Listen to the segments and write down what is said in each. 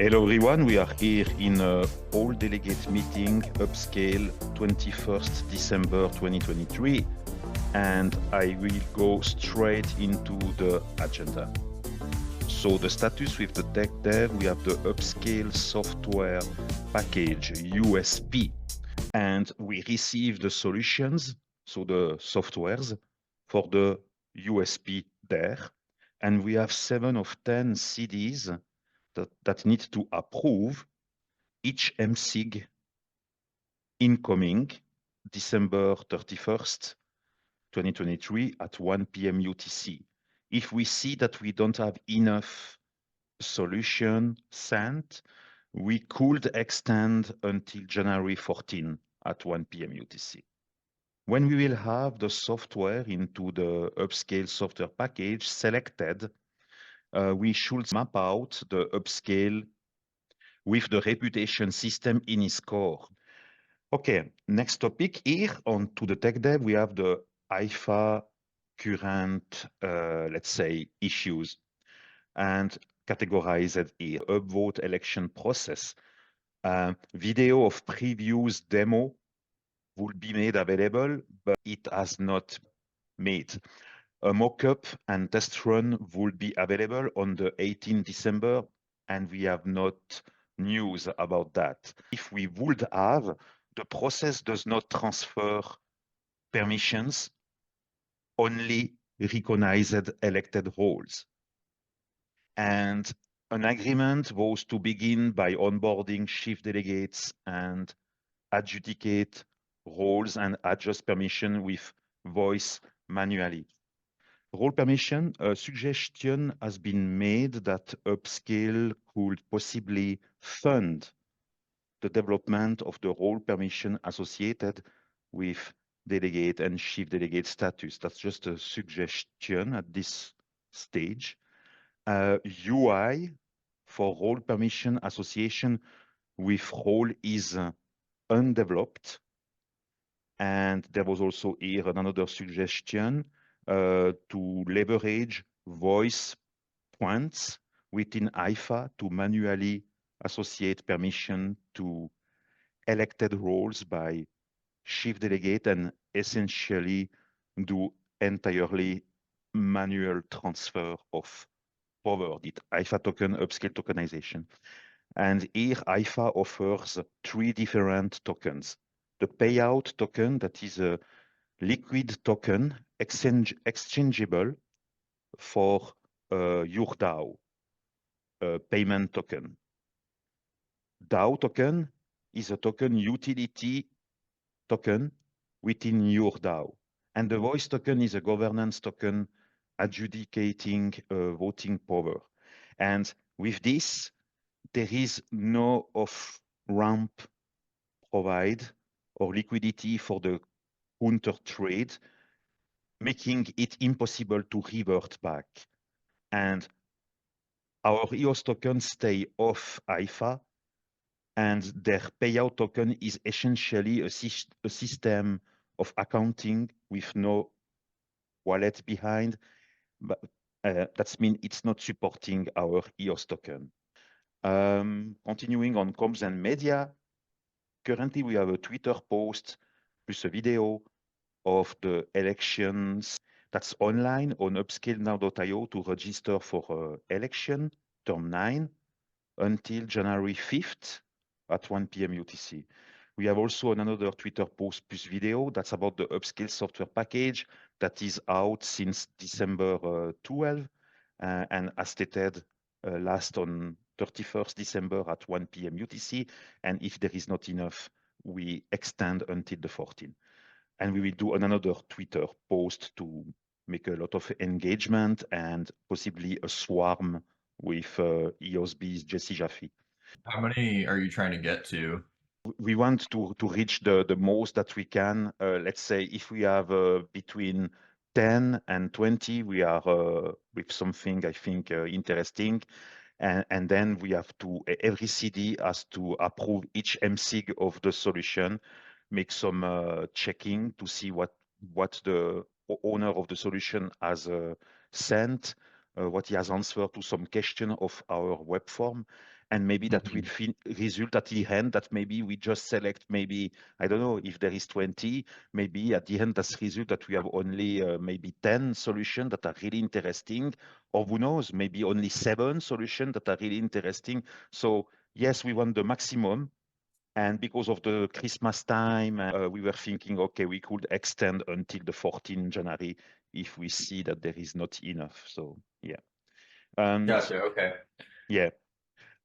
Hello everyone, we are here in a all delegate meeting, UpScale 21st December 2023, and I will go straight into the agenda. So the status with the tech dev, we have the UpScale Software Package, USP, and we receive the solutions, so the softwares for the USP there, and we have 7 of 10 CDs that need to approve each MSIG incoming December 31st, 2023 at 1 p.m. UTC. If we see that we don't have enough solution sent, we could extend until January 14 at 1 p.m. UTC. When we will have the software into the UpScale software package selected, we should map out the UpScale with the reputation system in its core. Okay, next topic here on to the tech dev, we have the Hypha current, let's say, issues and categorized here. Upvote election process. Video of previous demo will be made available, but it has not made. A mock-up and test run will be available on the 18th December, and we have not news about that. If we would have, the process does not transfer permissions, only recognized elected roles. And an agreement was to begin by onboarding chief delegates and adjudicate roles and adjust permission with voice manually. Role permission, a suggestion has been made that UpScale could possibly fund the development of the role permission associated with delegate and chief delegate status. That's just a suggestion at this stage. UI for role permission association with role is undeveloped. And there was also here another suggestion to leverage voice points within Hypha to manually associate permission to elected roles by chief delegate and essentially do entirely manual transfer of power, the Hypha token UpScale tokenization. And here Hypha offers 3 different tokens. The payout token, that is a liquid token exchangeable for your DAO, payment token. DAO token is a token utility token within your DAO. And the voice token is a governance token adjudicating voting power. And with this, there is no off-ramp provide or liquidity for the counter trade, making it impossible to revert back. And our EOS tokens stay off Hypha, and their payout token is essentially a system of accounting with no wallet behind, but that means it's not supporting our EOS token. Continuing on comms and media, currently we have a Twitter post plus a video of the elections that's online on upscalenow.io to register for election term 9 until January 5th at 1 p.m. UTC. We have also another Twitter post plus video that's about the UpScale software package that is out since December 12 and as stated last on 31st December at 1 p.m. UTC. And if there is not enough, we extend until the 14th. And we will do another Twitter post to make a lot of engagement and possibly a swarm with EOSB's Jesse Jaffe. How many are you trying to get to? We want to reach the most that we can. Let's say if we have between 10 and 20, we are with something I think interesting. And then we have to, every CD has to approve each MSIG of the solution, make some checking to see what the owner of the solution has sent, what he has answered to some question of our web form. and maybe that will result at the end that maybe we just select, maybe, I don't know, if there is 20, maybe at the end that's result that we have only maybe 10 solutions that are really interesting, or who knows, maybe only 7 solutions that are really interesting. So yes, we want the maximum. And because of the Christmas time, we were thinking, okay, we could extend until the 14th January if we see that there is not enough. So yeah. And Gotcha. Okay. yeah.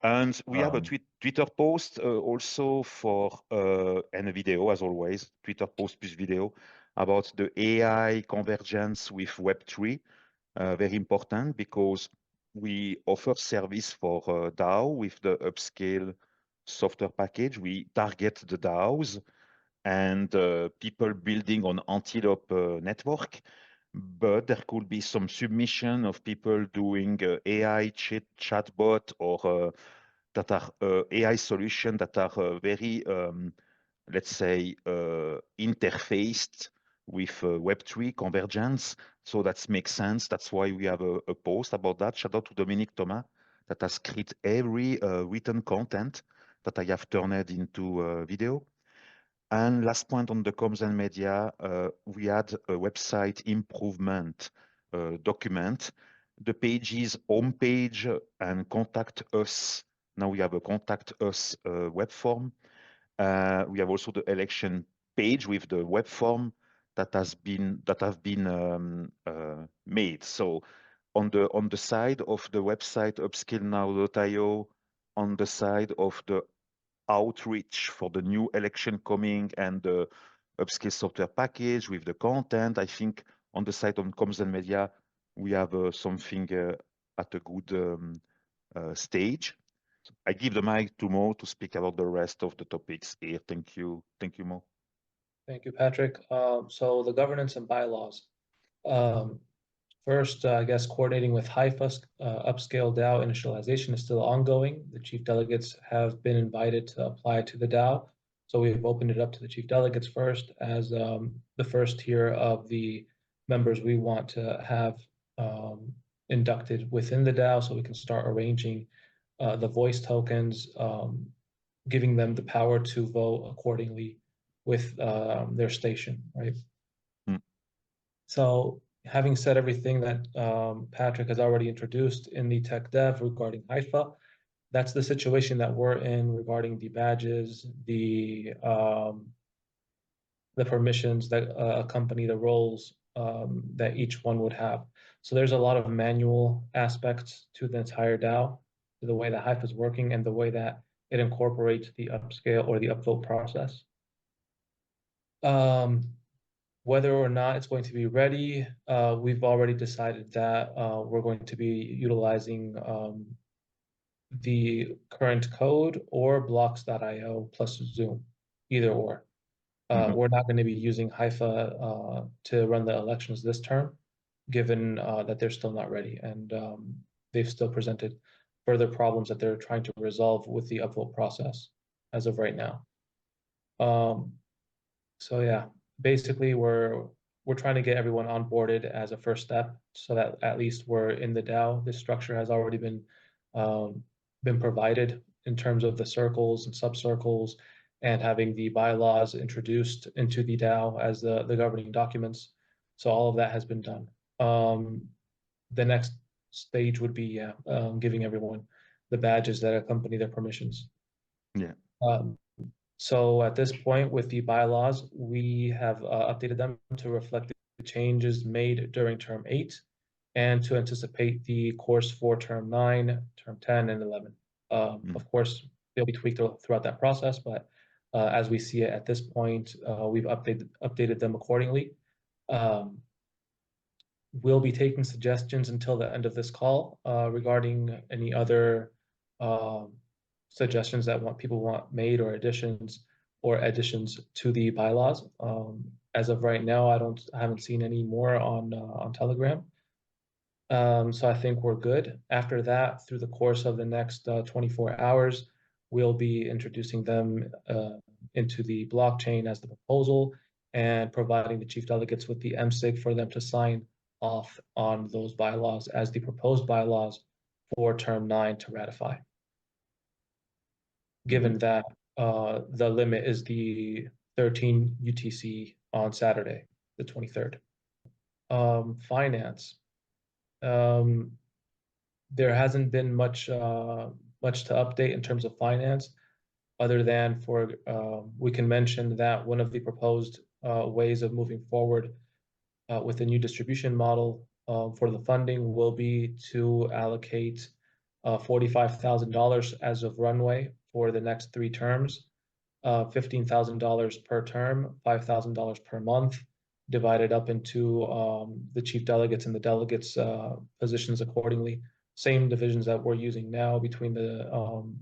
And we have a Um, Twitter post also for and a video, as always, Twitter post plus video about the AI convergence with Web3. Very important because we offer service for DAO with the UpScale software package. We target the DAOs and people building on Antelope network. But there could be some submission of people doing AI chatbot or that are AI solutions that are very, let's say, interfaced with Web3 convergence. So that makes sense. That's why we have a post about that. Shout out to Dominic Thomas that has created every written content that I have turned into video. And last point on the comms and media, we had a website improvement document. The pages homepage and contact us. Now we have a contact us web form. We have also the election page with the web form that have been made. So on the side of the website upscalenow.io, on the side of the outreach for the new election coming and the UpScale software package with the content. I think on the site on comms and media, we have something at a good stage. I give the mic to Mo to speak about the rest of the topics here. Thank you. Thank you, Mo. Thank you, Patrick. So the governance and bylaws. First, I guess coordinating with Hypha, UpScale DAO initialization is still ongoing. The chief delegates have been invited to apply to the DAO. So we've opened it up to the chief delegates first as the first tier of the members we want to have inducted within the DAO so we can start arranging the voice tokens, giving them the power to vote accordingly with their station, right? Mm. So having said everything that Patrick has already introduced in the tech dev regarding Hypha, that's the situation that we're in regarding the badges, the permissions that accompany the roles that each one would have. So there's a lot of manual aspects to the entire DAO, to the way that Hypha is working and the way that it incorporates the upscale or the upvote process. Whether or not it's going to be ready, we've already decided that we're going to be utilizing the current code or blocks.io plus Zoom, either or. We're not going to be using Hypha to run the elections this term, given that they're still not ready. And they've still presented further problems that they're trying to resolve with the upvote process as of right now. So yeah, basically we're trying to get everyone onboarded as a first step so that at least we're in the DAO. This structure has already been provided in terms of the circles and subcircles and having the bylaws introduced into the DAO as the governing documents. So all of that has been done. The next stage would be giving everyone the badges that accompany their permissions. Yeah. So at this point with the bylaws, we have updated them to reflect the changes made during term 8 and to anticipate the course for term 9, term 10, and 11. Of course, they'll be tweaked throughout that process, but as we see it at this point, we've updated them accordingly. We'll be taking suggestions until the end of this call regarding any other suggestions that people want made or additions to the bylaws. As of right now, I haven't seen any more on Telegram. So I think we're good. After that, through the course of the next 24 hours, we'll be introducing them into the blockchain as the proposal and providing the chief delegates with the MSIG for them to sign off on those bylaws as the proposed bylaws for term 9 to ratify. given that the limit is the 13 UTC on Saturday, the 23rd. Finance. There hasn't been much to update in terms of finance, other than we can mention that one of the proposed ways of moving forward with the new distribution model for the funding will be to allocate $45,000 as of runway for the next 3 terms, $15,000 per term, $5,000 per month, divided up into the chief delegates and the delegates' positions accordingly. Same divisions that we're using now between the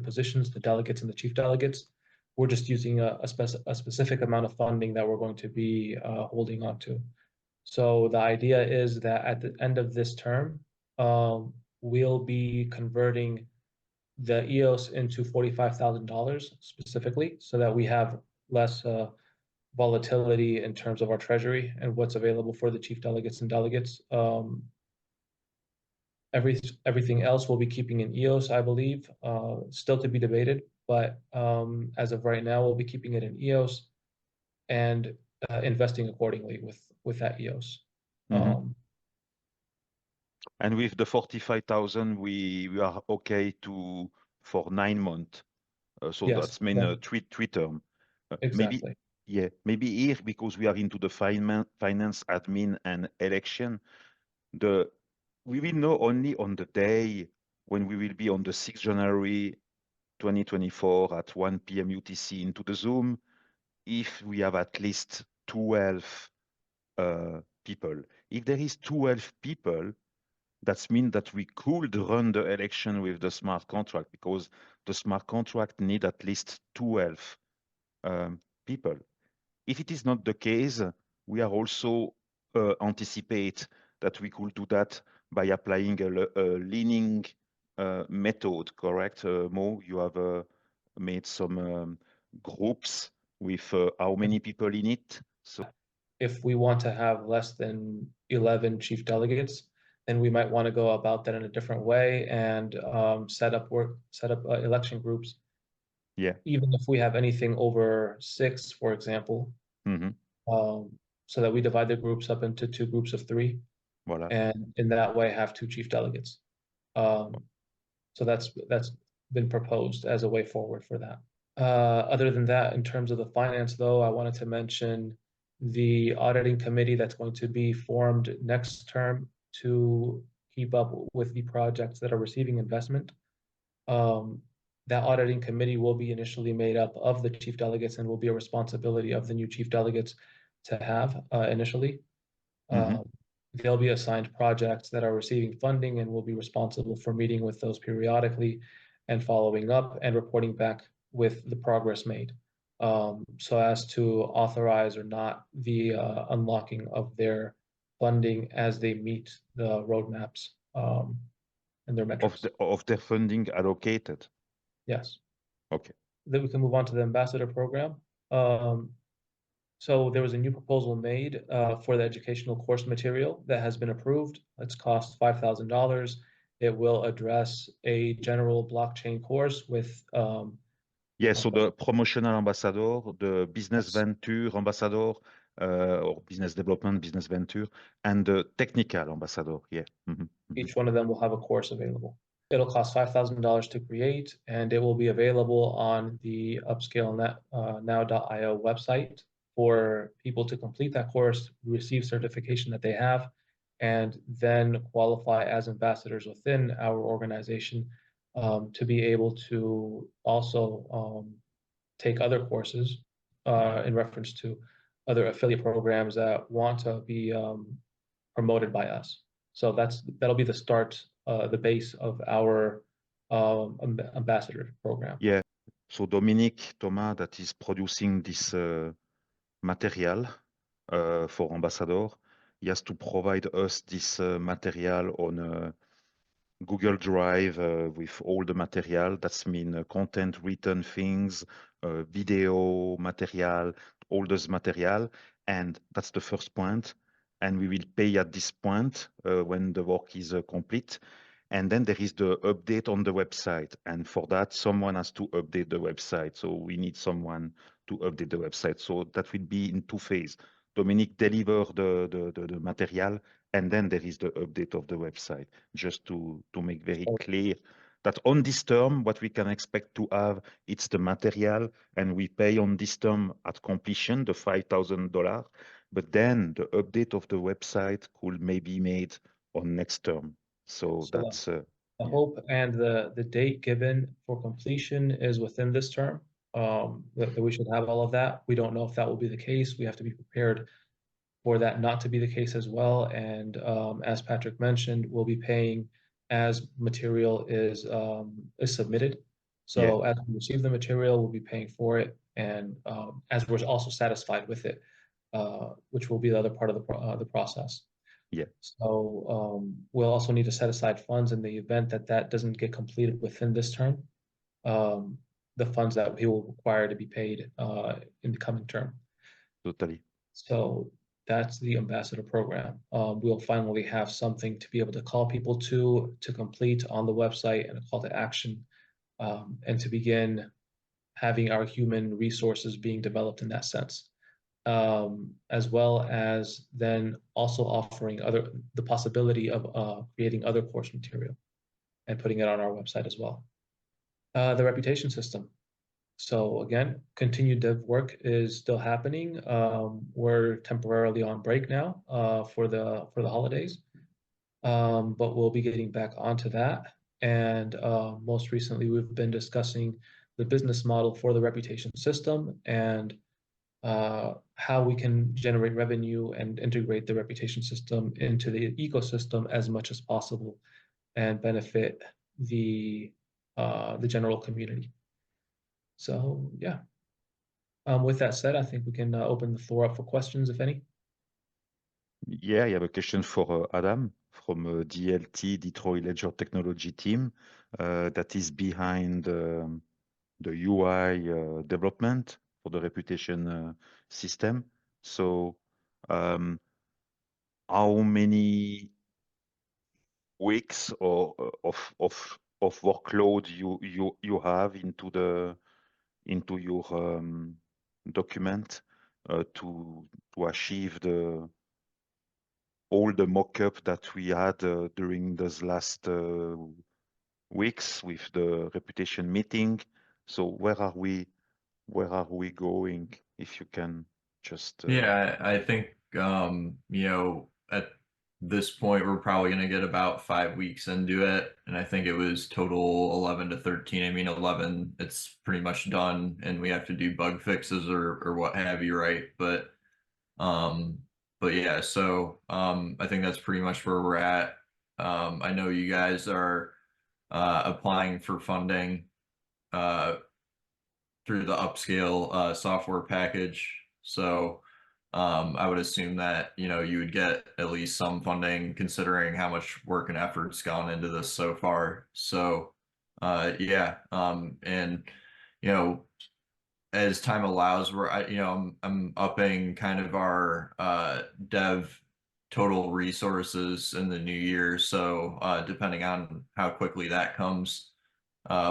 positions, the delegates and the chief delegates. We're just using a specific amount of funding that we're going to be holding on to. So the idea is that at the end of this term, we'll be converting the EOS into $45,000 specifically, so that we have less volatility in terms of our treasury and what's available for the chief delegates and delegates. Everything else we'll be keeping in EOS, I believe, still to be debated, but as of right now, we'll be keeping it in EOS and investing accordingly with that EOS. And with the 45,000, we are okay for 9 months. So Yes, that's mean three term. exactly. Maybe here, because we are into the finance, admin, and election, we will know only on the day when we will be on the 6th January 2024 at 1 p.m. UTC into the Zoom, if we have at least 12 people. If there is 12 people, that means that we could run the election with the smart contract, because the smart contract need at least 12 people. If it is not the case, we are also anticipate that we could do that by applying a leaning method, correct? Mo, you have made some groups with how many people in it? So if we want to have less than 11 chief delegates, then we might want to go about that in a different way and set up election groups. Yeah. Even if we have anything over 6, for example, so that we divide the groups up into 2 groups of 3, voilà. And in that way have 2 chief delegates. So that's been proposed as a way forward for that. Other than that, in terms of the finance, though, I wanted to mention the auditing committee that's going to be formed next term to keep up with the projects that are receiving investment. That auditing committee will be initially made up of the chief delegates and will be a responsibility of the new chief delegates to have initially. They'll be assigned projects that are receiving funding and will be responsible for meeting with those periodically and following up and reporting back with the progress made, so as to authorize or not the unlocking of their funding as they meet the roadmaps and their metrics. Of their funding allocated? Yes. Okay. Then we can move on to the ambassador program. So there was a new proposal made for the educational course material that has been approved. It's cost $5,000. It will address a general blockchain course with so the promotional ambassador, the business venture ambassador, or business development, business venture, and the technical ambassador. Each one of them will have a course available. It'll cost $5,000 to create, and it will be available on the UpScale now.io website for people to complete that course, receive certification that they have, and then qualify as ambassadors within our organization to be able to also take other courses in reference to other affiliate programs that want to be promoted by us. So that'll be the start, the base of our ambassador program. Yeah. So Dominique Thomas, that is producing this material for ambassador, he has to provide us this material on Google Drive with all the material. That's mean content, written things, video material, all this material. And that's the first point. And we will pay at this point when the work is complete. And then there is the update on the website. And for that, someone has to update the website. So we need someone to update the website. So that will be in two phases. Dominique deliver the material, and then there is the update of the website, just to make very clear that on this term, what we can expect to have, it's the material, and we pay on this term at completion, the $5,000. But then the update of the website could maybe be made on next term. So that's the yeah. hope and the date given for completion is within this term. That we should have all of that. We don't know if that will be the case. We have to be prepared for that not to be the case as well. And as Patrick mentioned, we'll be paying as material is submitted. So as we receive the material, we'll be paying for it, and as we're also satisfied with it, which will be the other part of the process. Yeah. So we'll also need to set aside funds in the event that that doesn't get completed within this term. The funds that we will require to be paid in the coming term. Totally. So that's the ambassador program. We'll finally have something to be able to call people to complete on the website, and a call to action, and to begin having our human resources being developed in that sense. As well as then also offering the possibility of creating other course material and putting it on our website as well. The reputation system. So again, continued dev work is still happening. We're temporarily on break now for the holidays, but we'll be getting back onto that. And most recently, we've been discussing the business model for the reputation system and how we can generate revenue and integrate the reputation system into the ecosystem as much as possible and benefit the general community. So yeah. With that said, I think we can open the floor up for questions, if any. Yeah, I have a question for Adam from DLT, Detroit Ledger Technology team, that is behind the UI development for the reputation system. So how many weeks or of workload you have into your document to achieve all the mock-up that we had during those last weeks with the reputation meeting. So where are we going? If you can just Yeah, I think at this point we're probably going to get about 5 weeks into it, and I think it was total 11 to 13. I mean 11, it's pretty much done, and we have to do bug fixes or what have you, right? But yeah, so I think that's pretty much where we're at. I know you guys are applying for funding through the UpScale software package. So I would assume that, you would get at least some funding considering how much work and effort's gone into this so far. So yeah, and as time allows, I'm upping kind of our dev total resources in the new year. So depending on how quickly that comes,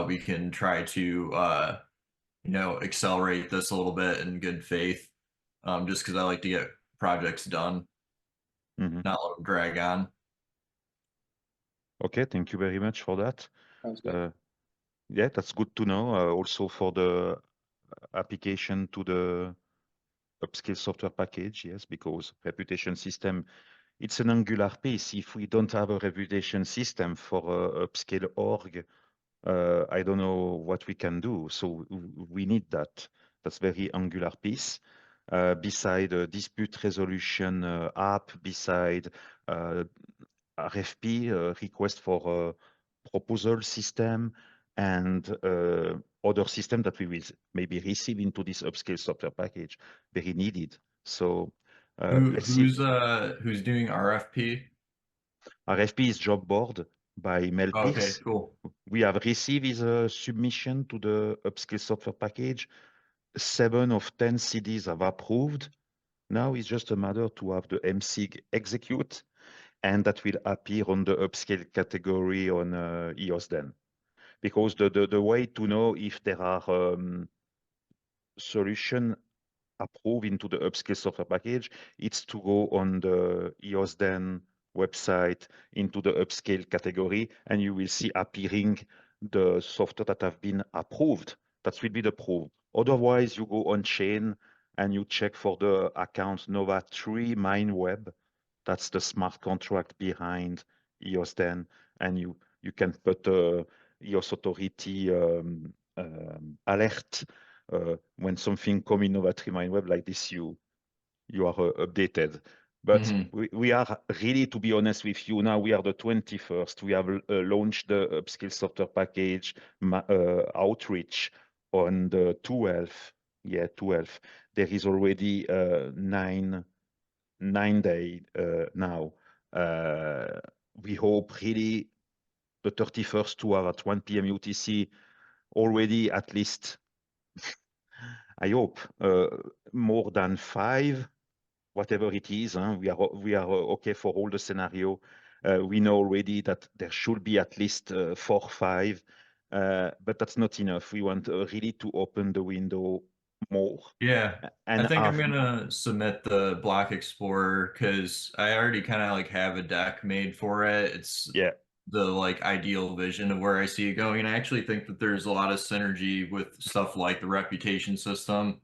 we can try to accelerate this a little bit in good faith, just because I like to get projects done, not let them drag on. Okay, thank you very much for that. Sounds good. Yeah, that's good to know. Also for the application to the UpScale software package, yes, because reputation system, it's an angular piece. If we don't have a reputation system for UpScale org, I don't know what we can do. So we need that. That's very angular piece. Beside a dispute resolution app, beside RFP, request for a proposal system, and other system that we will maybe receive into this UpScale software package, very needed. So let's see. Who's doing RFP? RFP is job board by Melpix. Okay, cool. We have received his submission to the UpScale software package. 7 of 10 CDs have approved. Now it's just a matter to have the MSIG execute. and that will appear on the upscale category on EOS then. Because the way to know if there are solution approved into the upscale software package, it's to go on the EOS then website into the upscale category, and you will see appearing the software that have been approved. That will be the proof. Otherwise, you go on chain and you check for the account Nova 3 MineWeb. That's the smart contract behind EOS then, and you can put EOS authority alert when something come in Nova 3 MineWeb like this, you are updated. But we are really, to be honest with you, now we are the 21st. We have launched the UpScale Software Package outreach on the 12th. Yeah, 12th. There is already 9 days now. We hope really the 31st to have at 1 p.m. UTC already at least, I hope, more than 5, whatever it is. Huh? We are okay for all the scenario. We know already that there should be at least 4 or 5, but that's not enough. We want really to open the window more. Yeah, and I think I'm gonna submit the Block Explorer because I already kind of like have a deck made for it. It's the like ideal vision of where I see it going, and I actually think that there's a lot of synergy with stuff like the reputation system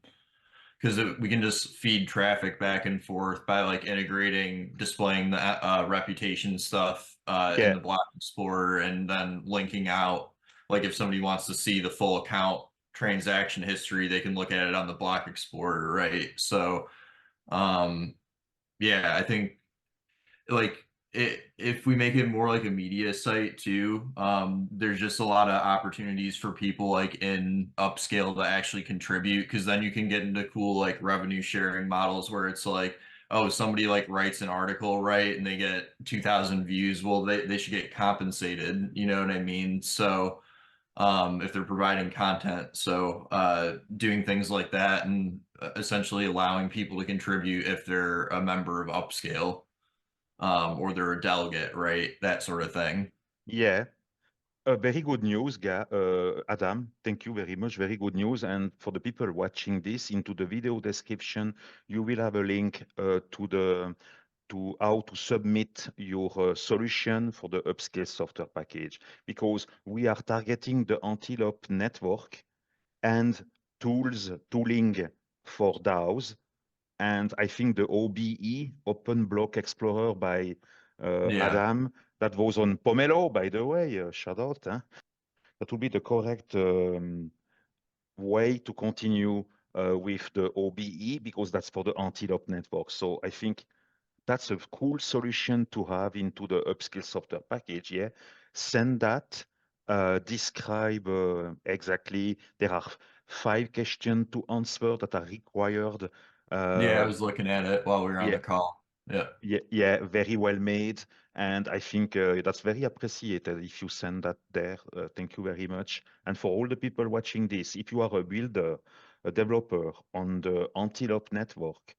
because we can just feed traffic back and forth by like integrating, displaying the reputation stuff in the Block Explorer, and then linking out. Like if somebody wants to see the full account transaction history, they can look at it on the Block Explorer, right? So, yeah, I think like if we make it more like a media site too, there's just a lot of opportunities for people like in UpScale to actually contribute, because then you can get into cool like revenue sharing models where it's like, oh, somebody like writes an article, right, and they get 2,000 views. Well, they should get compensated, you know what I mean? So if they're providing content. So doing things like that and essentially allowing people to contribute if they're a member of UpScale or they're a delegate, right? That sort of thing. Yeah. Very good news, Adam. Thank you very much. Very good news. And for the people watching this, into the video description, you will have a link to how to submit your solution for the UpScale software package, because we are targeting the Antelope network and tooling for DAOs. And I think the OBE, Open Block Explorer by Adam, that was on Pomelo, by the way, shout out. Huh? That would be the correct way to continue with the OBE, because that's for the Antelope network. So I think that's a cool solution to have into the UpScale software package. Yeah, send that, describe exactly. There are 5 questions to answer that are required. Yeah, I was looking at it while we were on the call. Yeah, very well made. And I think that's very appreciated if you send that there. Thank you very much. And for all the people watching this, if you are a builder, a developer on the Antelope network,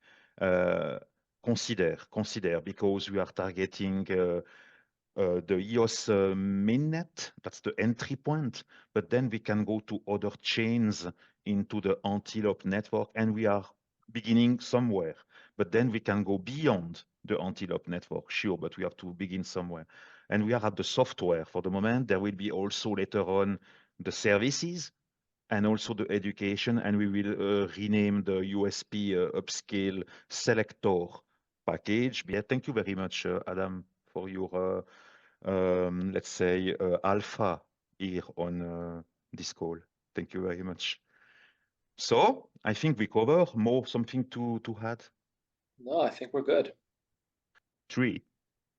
consider, because we are targeting the EOS mainnet. That's the entry point. But then we can go to other chains into the Antelope network, and we are beginning somewhere. But then we can go beyond the Antelope network, sure, but we have to begin somewhere. And we are at the software for the moment. There will be also later on the services and also the education, and we will rename the USP UpScale Selector package. Yeah, thank you very much, Adam, for your, let's say, alpha here on this call. Thank you very much. So I think we cover more something to add. No, I think we're good. 3,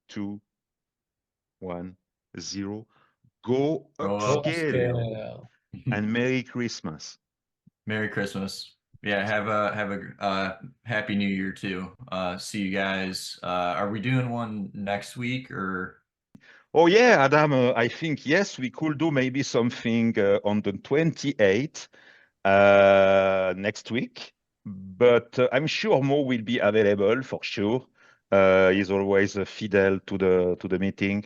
2, 1, 0. Go UpScale. And Merry Christmas. Merry Christmas. Yeah, have a happy New Year too. See you guys. Are we doing one next week or? Oh yeah, Adam, I think yes, we could do maybe something on the 28th next week, but I'm sure more will be available for sure. He's always fidel to the meeting,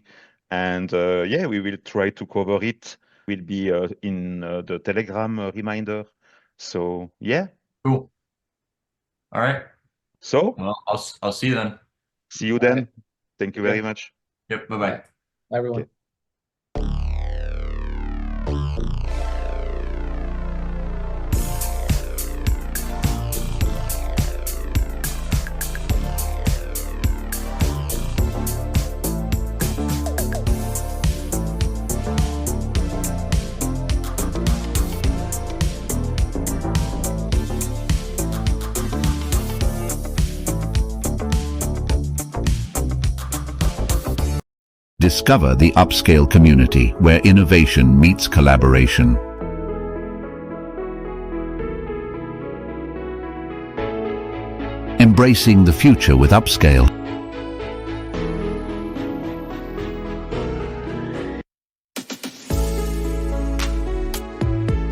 and yeah, we will try to cover it. Will be in the Telegram reminder. So yeah. Cool. All right. So Well, I'll see you then. see you then. Right. Thank you Okay. very much. Yep. Bye-bye. Bye, everyone. Okay. Discover the UpScale community, where innovation meets collaboration. Embracing the future with UpScale.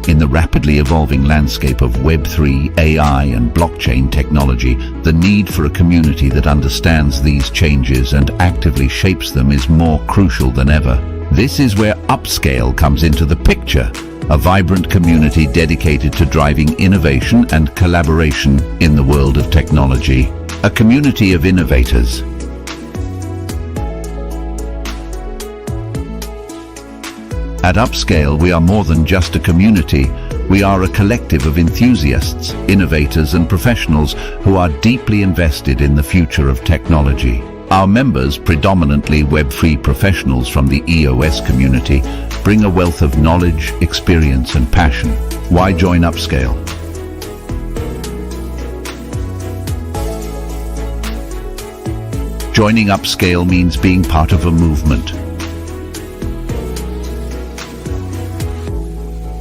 In the rapidly evolving landscape of Web3, AI, and blockchain technology, the need for a community that understands these changes and actively shapes them is more crucial than ever. This is where UpScale comes into the picture, a vibrant community dedicated to driving innovation and collaboration in the world of technology. A community of innovators. At UpScale, we are more than just a community. We are a collective of enthusiasts, innovators, and professionals who are deeply invested in the future of technology. Our members, predominantly Web3 professionals from the EOS community, bring a wealth of knowledge, experience, and passion. Why join UpScale? Joining UpScale means being part of a movement.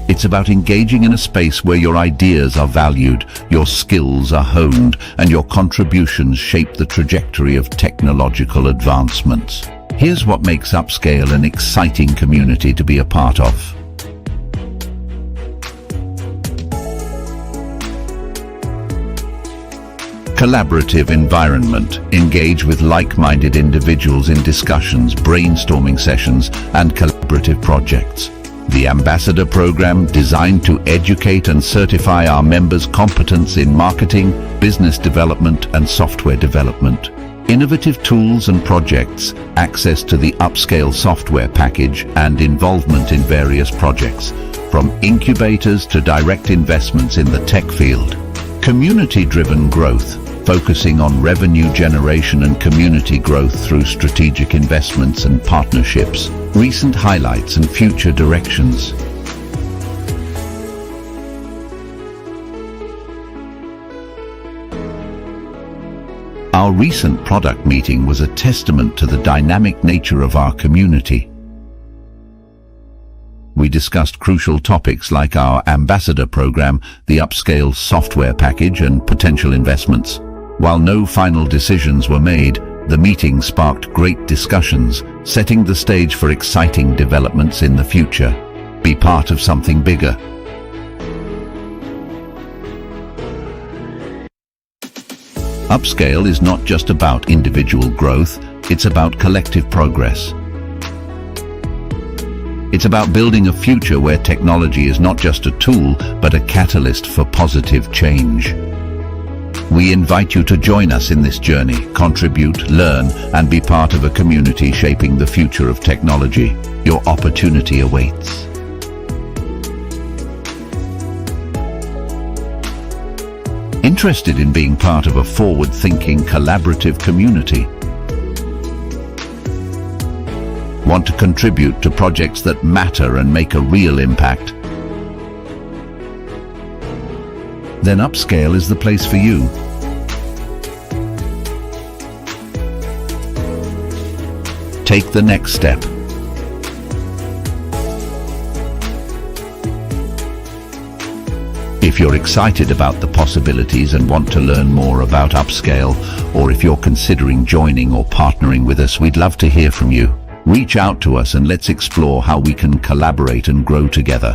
It's about engaging in a space where your ideas are valued, your skills are honed, and your contributions shape the trajectory of technological advancements. Here's what makes UpScale an exciting community to be a part of. Collaborative environment. Engage with like-minded individuals in discussions, brainstorming sessions, and collaborative projects. The Ambassador Program, designed to educate and certify our members' competence in marketing, business development, and software development. Innovative tools and projects, access to the UpScale Software Package, and involvement in various projects, from incubators to direct investments in the tech field. Community-driven growth, focusing on revenue generation and community growth through strategic investments and partnerships. Recent highlights and future directions. Our recent product meeting was a testament to the dynamic nature of our community. We discussed crucial topics like our Ambassador Program, the UpScale Software Package, and potential investments. While no final decisions were made, the meeting sparked great discussions, setting the stage for exciting developments in the future. Be part of something bigger. UpScale is not just about individual growth, it's about collective progress. It's about building a future where technology is not just a tool, but a catalyst for positive change. We invite you to join us in this journey, contribute, learn, and be part of a community shaping the future of technology. Your opportunity awaits. Interested in being part of a forward-thinking, collaborative community? Want to contribute to projects that matter and make a real impact? Then UpScale is the place for you. Take the next step. If you're excited about the possibilities and want to learn more about UpScale, or if you're considering joining or partnering with us, we'd love to hear from you. Reach out to us and let's explore how we can collaborate and grow together.